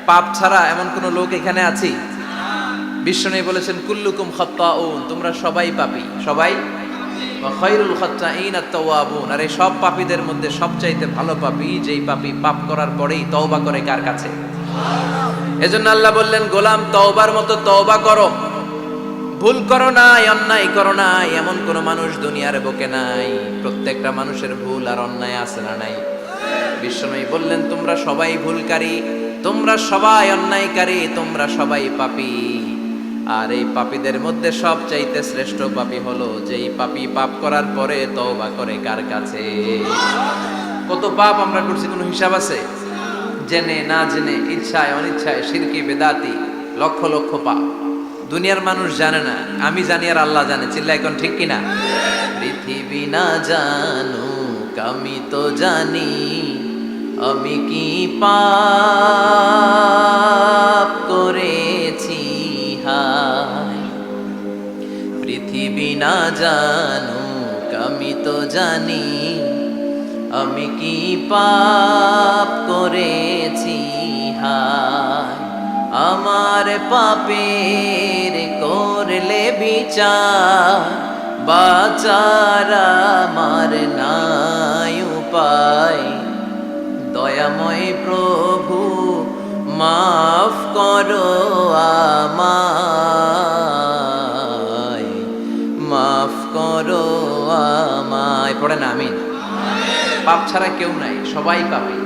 পাপ ছাড়া এমন কোন লোক এখানে আছি? বিশ্বনবী বলেছেন কুল্লুকুম খাত্তাউন, তোমরা সবাই পাপী, সবাই। ওয়া খায়রুল খাত্তাইন আত-তাওয়াবুন, আর এই সব পাপীদের মধ্যে সবচাইতে ভালো পাপী যেই পাপী পাপ করার পরেই তওবা করে। কার কাছে? এজন্য আল্লাহ বললেন, গোলাম তওবার মতো তওবা করো, ভুল করো নাই, অন্যায় করো নাই, এমন কোন মানুষ দুনিয়ার বুকে নাই। প্রত্যেকটা মানুষের ভুল আর অন্যায় আছে না নাই? বিশ্বনবী বললেন, তোমরা সবাই ভুলকারী, তোমরা সবাই অন্যায়কারী, তোমরা সবাই পাপী। আর এই পাপীদের মধ্যে সবচাইতে শ্রেষ্ঠ পাপী হলো যেই পাপী পাপ করার পরে তওবা করে। কার কাছে? কত পাপ আমরা করছি, কোনো হিসাব আছে? জেনে না জেনে, ইচ্ছায় অনিচ্ছায়, শিরকি বেদাতি, লক্ষ লক্ষ পাপ। দুনিয়ার মানুষ জানে না, আমি জানি আর আল্লাহ জানে। চিল্লা এখন ঠিক কিনা? পৃথিবী না জানুক আমি তো জানি, আমি কি পাপ করেছি হায়। পৃথিবী না জানুক আমি তো জানি, আমি কি পাপ করেছি হায়। আমার পাপের করলে বিচার, বাঁচার আমার নাই উপায়। দয়াময় প্রভু মাফ করো আমায়, মাফ করো আমায়। পড়েন আমিন। পাপ ছাড়া কেউ নাই, সবাই পাপী,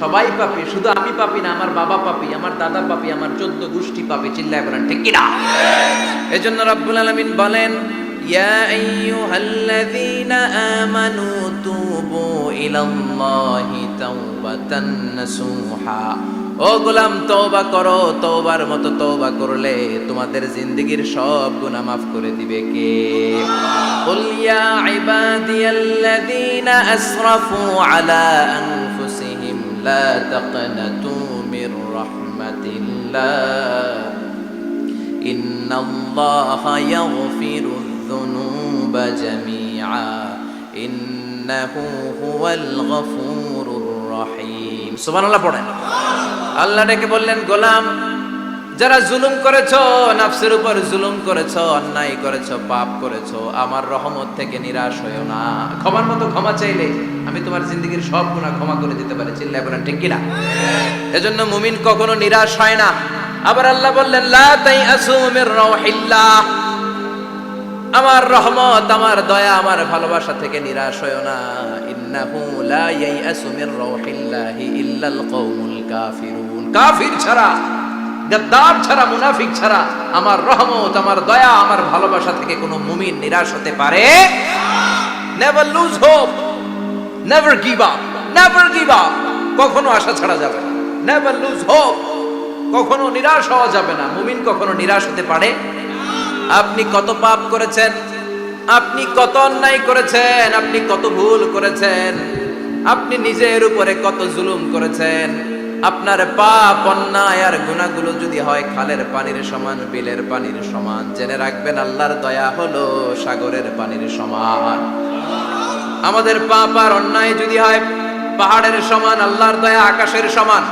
সবাই পাপী। শুধু আমি পাপী না, আমার বাবা পাপী, আমার দাদা পাপী, আমার 14 গোষ্ঠী পাপী। চিল্লায় বলেন ঠিক কিনা? এজন্য রব্বুল আলামিন বলেন, ইয়া আইয়ুহাল্লাযীনা আমানু তুবু ইলাল্লাহি তাওবাতান নাসুহা। ও গোলাম, তওবা করো, তওবার মতো তওবা করলে তোমাদের জিন্দেগীর সব গুনাহ মাফ করে দিবে কে? কুল ইয়া ইবাদিয়াল্লাযীনা আসরাফু আলা আনফুসিহিম লা তাকনাতু মির রাহমাতিল্লাহ ইন্নাল্লাহা ইয়াগফিরুয যুনুবা জামিআ ইন্নাহু হুয়াল গফুরুর রহিম। সুবহানাল্লাহ পড়েন। আল্লাহ ডেকে বললেন, গোলাম যারা জুলুম করেছো, নফসের উপর জুলুম করেছো, অন্যায় করেছো, পাপ করেছো, আমার রহমত থেকে নিরাশ হয়ো না। ক্ষমার মতো ক্ষমা চাইলে আমি তোমার জিন্দেগীর সব গুনাহ ক্ষমা করে দিতে পারি। চিল্লায় বলেন ঠিক কিনা? এজন্য মুমিন কখনো নিরাশ হয় না। আবার আল্লাহ বললেন, লা তাইআসু মির রাউহিল্লাহ, আমার রহমত, আমার দয়া, আমার ভালোবাসা থেকে নিরাশ হয়ো না। ইন্নাহু লা ইয়াইআসু মির রাউহিল্লাহি ইল্লাল কওমুল কাফিরুন। কাফির ছাড়া, গাদ্দার ছাড়া, মুনাফিক ছাড়া আমার রহমত, আমার দয়া, আমার ভালোবাসা থেকে কোনো মুমিন নিরাশ হতে পারে না। Never lose hope, never give up, never give up. কখনো আশা ছাড়া যাবে না। নেভার লুজ হোপ, কখনো নিরাশ হওয়া যাবে না। মুমিন কখনো নিরাশ হতে পারে। আপনি কত পাপ করেছেন, আপনি কত অন্যায় করেছেন, আপনি কত ভুল করেছেন, আপনি নিজের উপরে কত জুলুম করেছেন। আপনার পাপ, অন্যায় আর গুনাহগুলো যদি হয় খালের পানির সমান, বিলের পানির সমান, জেনে রাখবেন আল্লাহর দয়া হলো সাগরের পানির সমান। আমাদের পাপ আর অন্যায় যদি হয় পাহাড়ের সমান, আল্লাহর দয়া আকাশের সমান।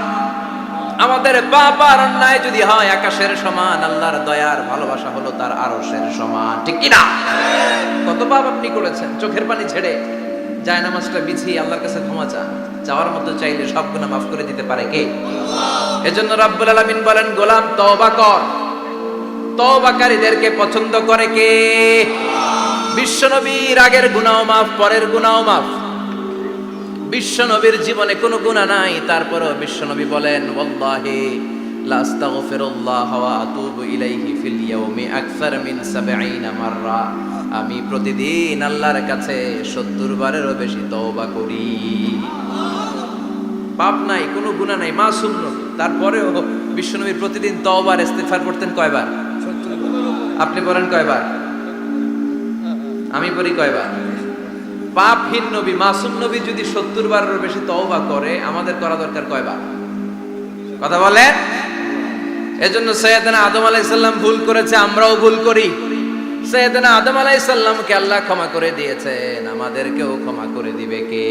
আমাদের পাপ আর অন্যায় যদি হয় আকাশের সমান, আল্লাহর দয়ার ভালোবাসা হলো তার আরশের সমান। ঠিক কিনা? কত পাপ আপনি করেছেন, চোখের পানি ছেড়ে জায়নামাজটা বিছিয়ে আল্লাহর কাছে ক্ষমা চান। চাওয়ার মতো চাইলে সব গুনাহ মাফ করে দিতে পারে কে? এজন্য রাব্বুল আলামিন বলেন, গোলাম তওবা কর। তওবাকারীদেরকে পছন্দ করে কে? বিশ্বনবীর আগের গুনাহ মাফ, পরের গুনাহ মাফ। বিশ্বনবীর জীবনে কোনো গুনাহ নাই, তারপরেও বিশ্বনবী বলেন, ওয়াল্লাহি লা আস্তাগফিরুল্লাহ ওয়া আতুবু ইলাইহি ফিল ইয়াউমি আকসার মিন ৭০ মাররা। আমি প্রতিদিন আল্লাহর কাছে ৭০ বারেরও বেশি তওবা করি। পাপ নাই, কোনো গুনাহ নাই, মাসুম নবী, তারপরেও বিশ্বনবী প্রতিদিন তওবা আর ইস্তিগফার করতেন কয়বার? আপনি বলেন কয়বার? আমি বলি কয়বার? পাপহীন নবী, মাসুম নবী যদি ৭০ বারেরও বেশি তওবা করে, আমাদের করা দরকার কয়বার? কথা বলেন। এজন্য সাইয়েদনা আদম আলাইহিস সালাম ভুল করেছে, আমরাও ভুল করি। সাইয়েদনা আদম আলাইহিস সালামকে আল্লাহ ক্ষমা করে দিয়েছেন, আমাদেরকেও ক্ষমা করে দিবে কে?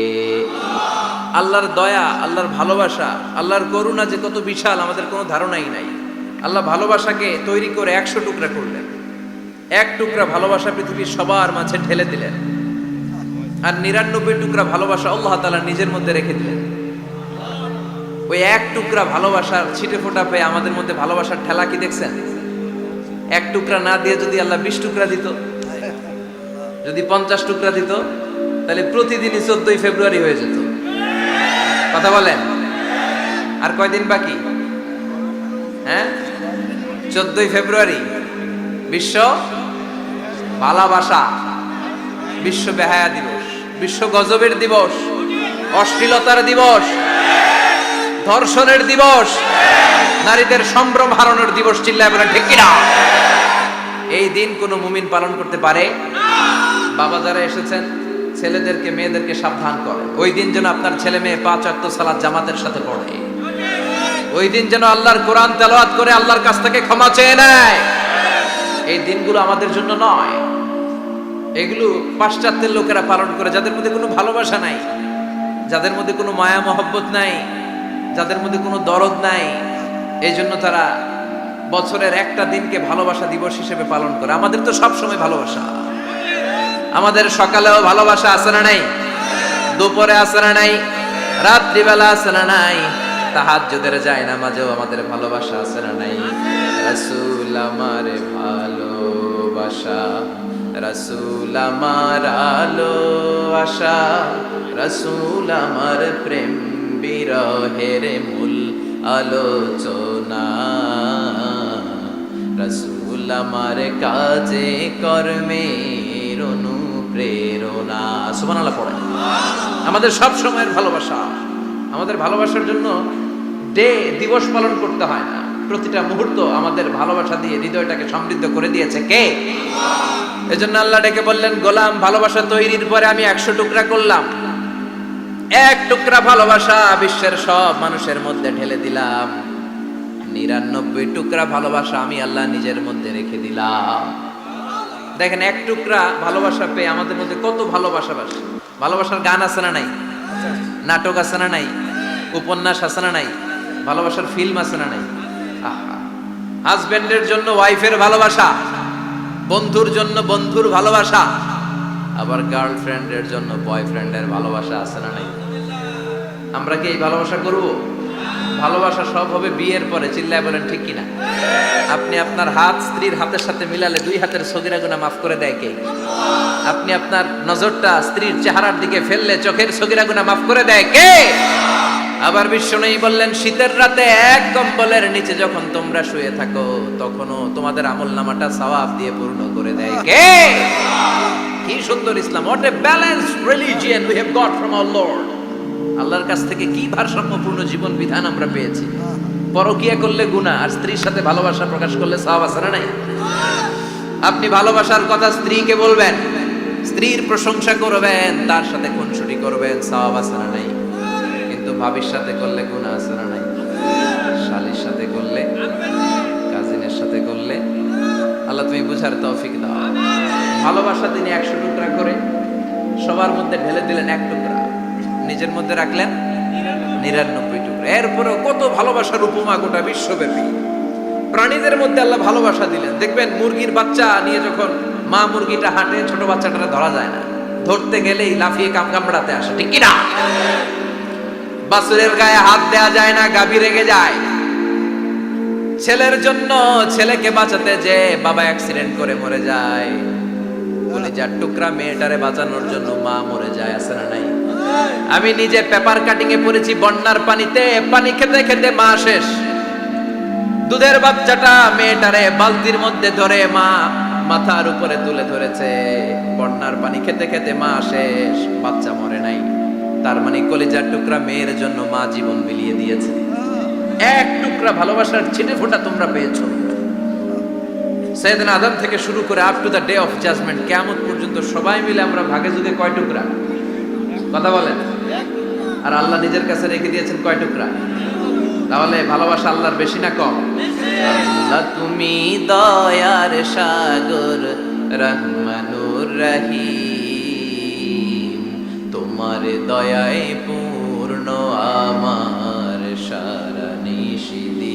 আল্লাহর দয়া, আল্লাহর ভালোবাসা, আল্লাহর করুণা যে কত বিশাল আমাদের কোনো ধারণাই নাই। আল্লাহ ভালোবাসাকে তৈরি করে 100 টুকরা করলেন। এক টুকরা ভালোবাসা পৃথিবীর সবার মাঝে ঢেলে দিলেন, আর 99 টুকরা ভালোবাসা আল্লাহ তাআলা নিজের মধ্যে রেখে দিলেন। ওই এক টুকরা ভালোবাসার ছিটে ফোটা পেয়ে আমাদের মধ্যে ভালোবাসার ঠেলা কি দেখছেন? এক টুকরা না দিয়ে যদি আল্লাহ 20 টুকরা দিত, যদি 50 টুকরা দিত, তাহলে প্রতিদিনই 14 ফেব্রুয়ারি হয়ে যেত। কথা বলেন, আর কয়দিন বাকি? হ্যাঁ, 14 ফেব্রুয়ারি বিশ্ব ভালোবাসা, বিশ্ব বেহায়া দিবস, বিশ্ব গজবের দিবস, অশ্লীলতার দিবস, ধর্ষণের দিবস, নারীদের সম্ভ্রম হারানোর দিবস। চিল্লায় বলেন ঠিক কিনা? এই দিন কোন মুমিন পালন করতে পারে? বাবা যারা এসেছেন, ছেলেদেরকে মেয়েদেরকে সাবধান করেন। ওই দিন যেন আপনার ছেলে মেয়ে 5 ওয়াক্ত সালাত জামাতের সাথে পড়ে। ওই দিন যেন আল্লাহর কোরআন তেলাওয়াত করে আল্লাহর কাছ থেকে ক্ষমা চেয়ে নেয়। এই দিনগুলো আমাদের জন্য নয়, এগুলো পাশ্চাত্যের লোকেরা পালন করে, যাদের মধ্যে কোনো ভালোবাসা নাই, যাদের মধ্যে কোনো মায়া মহব্বত নাই, যাদের মধ্যে কোনো দরদ নাই। এই জন্য তারা বছরের একটা দিনকে ভালোবাসা দিবস হিসেবে পালন করে। আমাদের তো সব সময় ভালোবাসা, আমাদের সকালেও ভালোবাসা আছে না নাই? দুপুরে আছে না নাই? রাত্রিবেলা আছে না নাই? তাহাজ্জুদের যায় নামাজেও আমাদের ভালোবাসা আছে না নাই? রাসূল আমার ভালোবাসা, রাসূল আমার আলো আশা, রাসূল আমার প্রেম বিরহের মূল আলোচনা, রাসূল আমার কাজে কর্মের অনুপ্রেরণা। সুবহানাল্লাহ পড়েন। আমাদের সব সময়ের ভালোবাসা, আমাদের ভালোবাসার জন্য দিবস পালন করতে হয় না। প্রতিটা মুহূর্ত আমাদের ভালোবাসা দিয়ে হৃদয়টাকে সমৃদ্ধ করে দিয়েছে কে? এজন্য আল্লাহ ডেকে বললেন, গোলাম ভালোবাসা তৈরির পরে আমি 100 টুকরা করলাম। এক টুকরা ভালোবাসা বিশ্বের সব মানুষের মধ্যে ঢেলে দিলাম। 99 টুকরা ভালোবাসা আমি আল্লাহ নিজের মধ্যে রেখে দিলাম। দেখেন, এক টুকরা ভালোবাসা পেয়ে আমাদের মধ্যে কত ভালোবাসা বাসে। ভালোবাসার গান আছে না নাই? নাটক আছে না নাই? উপন্যাস আছে না নাই? ভালোবাসার ফিল্ম আছে না নাই? আহা, হাজবেন্ডের জন্য ওয়াইফের ভালোবাসা, বন্ধুর জন্য বন্ধুর ভালোবাসা, আবার গার্লফ্রেন্ডের জন্য বয়ফ্রেন্ডের ভালোবাসা আছে না নাই? আমরা কি এই ভালোবাসা করব? ভালোবাসা সব হবে বিয়ের পরে। চিল্লায় বলেন ঠিক কিনা? আপনি আপনার হাত স্ত্রীর হাতের সাথে মিলালে 2 হাতের সগীরা গুনাহ মাফ করে দেয় কে? আপনি আপনার নজরটা স্ত্রীর চেহারার দিকে ফেললে চোখের সগীরা গুনাহ মাফ করে দেয় কে? আবার বিশ্বনবী বললেন, শীতের রাতে এক কম্বলের নিচে যখন তোমরা শুয়ে থাকো, তখনও তোমাদের আমলনামাটা সওয়াব দিয়ে পূর্ণ করে দেয় কে? কি সুন্দর ইসলাম! What a balanced religion we have got from our Lord. আল্লাহর কাছ থেকে কি ভারসাম্যপূর্ণ জীবন বিধান আমরা পেয়েছি। পরকিয়া করলে গুনাহ, আর স্ত্রীর সাথে ভালোবাসা প্রকাশ করলে সওয়াব আছে না নাই? আপনি ভালোবাসার কথা স্ত্রীকে বলবেন, স্ত্রীর প্রশংসা করবেন, তার সাথে খুনসুটি করবেন, সওয়াব আছে না নাই? কিন্তু ভাবির সাথে করলে গুনাহ আছে না নাই? শালীর সাথে করলে, কাজিনের সাথে করলে। আল্লাহ তুমি বুঝার তৌফিক দাও। ভালোবাসা তিনি 100 টুকরা করে সবার মধ্যে ঢেলে দিলেন, এক টুকরা নিজের মধ্যে রাখলেন 99 টুকরা। এরপরেও কত ভালোবাসার উপমা গোটা বিশ্বব্যাপী। প্রাণীদের মধ্যে আল্লাহ ভালোবাসা দিলেন। দেখবেন মুরগির বাচ্চা নিয়ে যখন মা মুরগিটা হাঁটে, ছোট বাচ্চাটা ধরা যায় না, ধরতে গেলেই লাফিয়ে কামড়াতে আসে, ঠিক কিনা? বাছুরের গায়ে হাত দেয়া যায় না, গাভী রেগে যায়। ছেলের জন্য ছেলেকে বাঁচাতে যে বাবা অ্যাক্সিডেন্ট করে মরে যায়, কলিজার টুকরা মেয়েটারে বাঁচানোর জন্য মা মরে যায়, আছে না নাই? আমি নিজে পেপার কাটিং এ পড়েছি, বন্যার পানিতে পানি খেতে খেতে মা শেষ। দুধের বাচ্চাটা মেয়েটারে বালতির মধ্যে ধরে মা মাথার উপরে তুলে ধরেছে, বন্যার পানি খেতে খেতে মা শেষ, বাচ্চা মরে নাই। তার মানে কলিজার টুকরা মেয়ের জন্য মা জীবন বিলিয়ে দিয়েছে। এক টুকরা ভালোবাসার ছিটে ফোঁটা তোমরা পেয়েছো। সাইয়েদনা আদম থেকে শুরু করে up to the day of judgement, কিয়ামত পর্যন্ত সবাই মিলে আমরা ভাগে যুগে কয় টুকরা? কথা বলেন। আর আল্লাহ নিজের কাছে রেখে দিয়েছেন কয় টুকরা? তাহলে ভালোবাসা আল্লাহর বেশি না কম? আল্লাহ তুমি দয়ার সাগর, রহমানুর রহিম, তোমার দয়ায় পূর্ণ পূর্ণ আমার সারা নিশিদিন,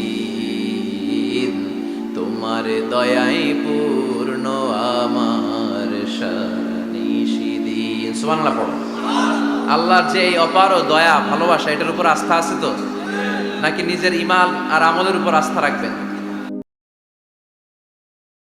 তোমার দয়াই পূর্ণ আমার সারা নিশিদিন। সুবহানাল্লাহ পড়ো। আল্লাহর যে এই অপার দয়া ভালোবাসা, এটার উপর আস্থা আছে তো, নাকি নিজের ইমান আর আমলের উপর আস্থা রাখবেন?